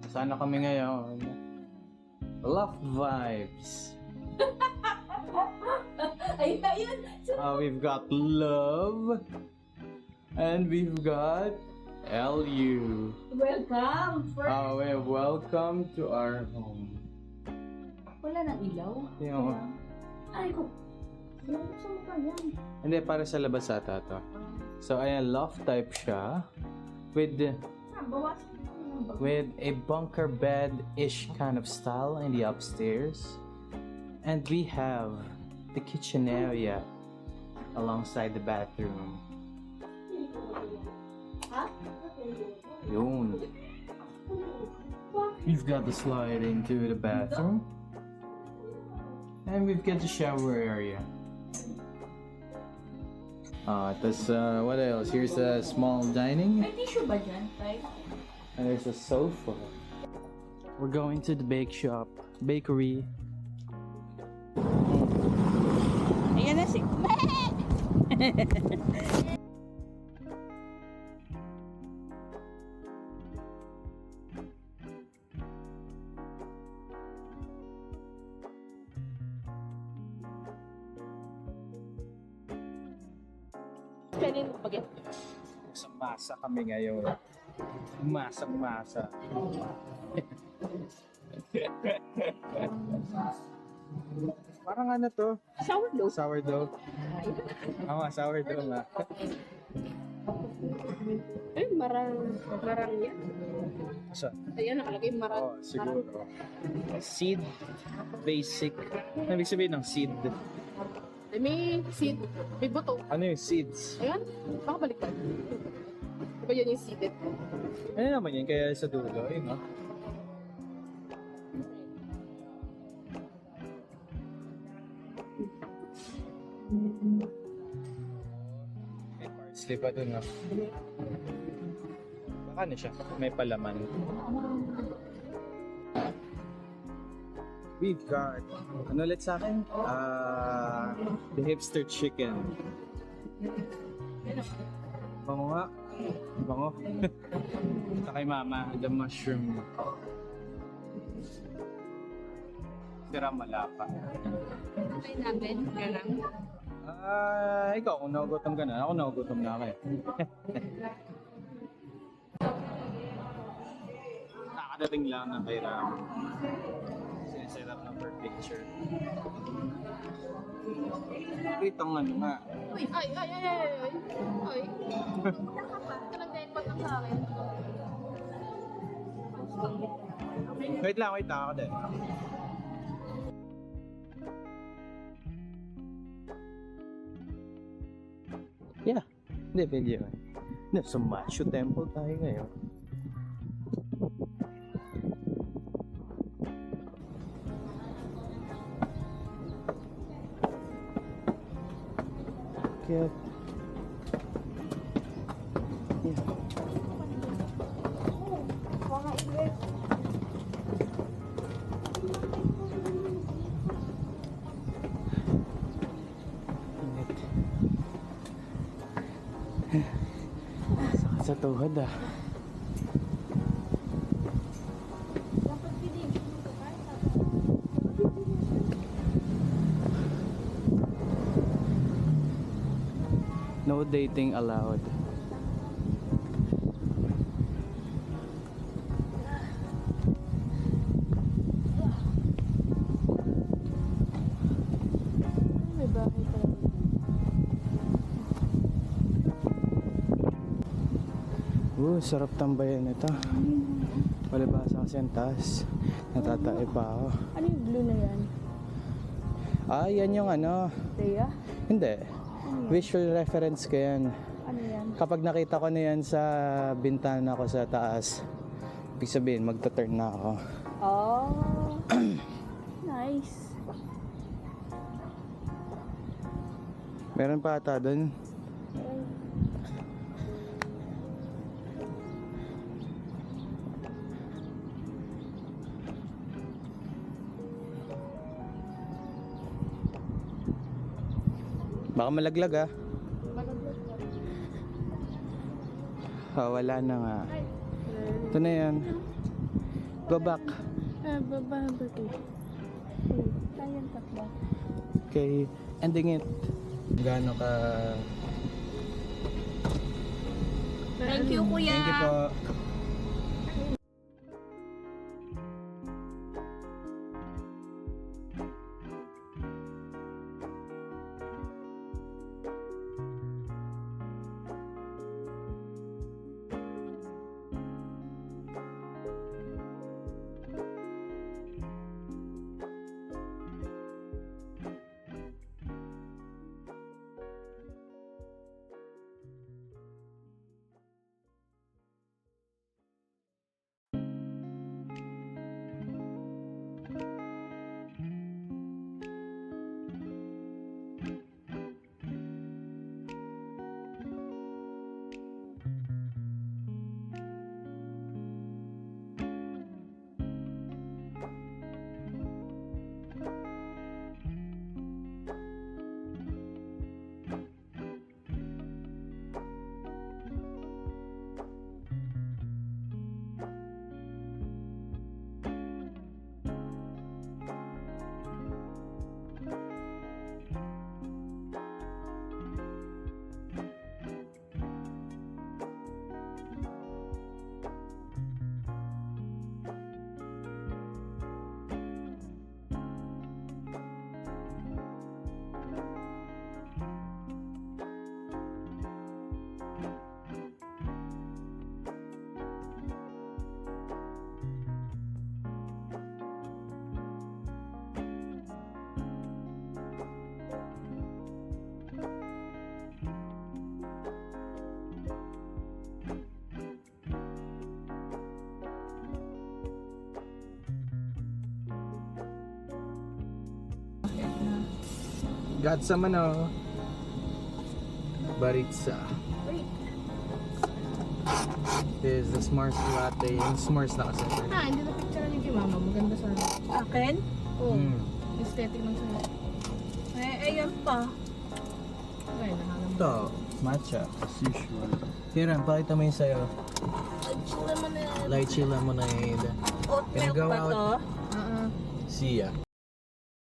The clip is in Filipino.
Sana kami ngayon. Love vibes. Ayun. We've got love. And we've got LU. Welcome. Welcome to our home. Wala nang ilaw. Yung, Ay ko. Sa mukha yan. hindi, para sa labas ata to. So, ayan, loft type siya. Bawasan mo. With a bunker bed-ish kind of style in the upstairs. And we have the kitchen area alongside the bathroom. Ha? Yun. We've got the slide into the bathroom. And we've got the shower area. What else? Here's a small dining. May tissue ba dyan? Right? And there's a sofa. We're going to the bakery. Ayan na si... Kanin mo pagyan. Sa masa kami ngayon. Masa. Parang ano to? Sourdough. Sourdough. Sourdough nga. Ay, marang yan. So, Ayan, nakalagay marang. siguro. Seed. Basic. Ano ibig sabihin ng seed? May seed. May buto. Ano yung seeds? Ayan, baka baliktad. Diba yan yung seeded? Ano naman yun? Kaya sa dulo, yun, no? May parsley pa dun, no? Baka ano siya? May palaman. We've got, ano ulit sa akin? The hipster chicken. Bango nga. Bango. Ito kay mama, the mushroom. Sira malapa. Ay natin, yan lang. Ikaw, kung nagugutom ka na, ako nagugutom na ako eh. Nakakadating lang ng kay Ram. Sineset up ng per picture. Itong ano nga. Uy, ay. Ay. Nag-deadpan lang sa akin. Wait lang, ako din. Yeah, hindi video. Nasa Machu Temple tayo ngayon. Kaya... Yeah. Sakit sa tuhod ah. No dating allowed. May bahay pa lang. Sarap tambayan ito. Palibasa kasi ang taas. Natatae pa ako. Ano yung blue na yan? Yan yung ano. Rhea? Hindi. Visual reference ko yan. Ano yan? Kapag nakita ko na yan sa bintana ko sa taas, ibig sabihin, magta-turn na ako. Oh. Nice. Meron pa ata doon. Baka malaglag ah. Wala na nga. Ito na yan. Go back. Baba to. Tayo tatlo. Okay, ending it. Gaano ka... Thank you, kuya. Thank you po. Got some ano. Baritza. This is the s'mores latte. Yung s'mores na kasi. Hindi na picture niyo kay mama. Maganda sana. Akin? Oo. Aesthetic lang sana. Ayan pa. Ay, nahanap. Ito, matcha, as usual. Kira, pakita mo yung sayo. Lychee lemonade. Lychee lemonade. Oat milk Gonna go ba out. to? Oo. See ya.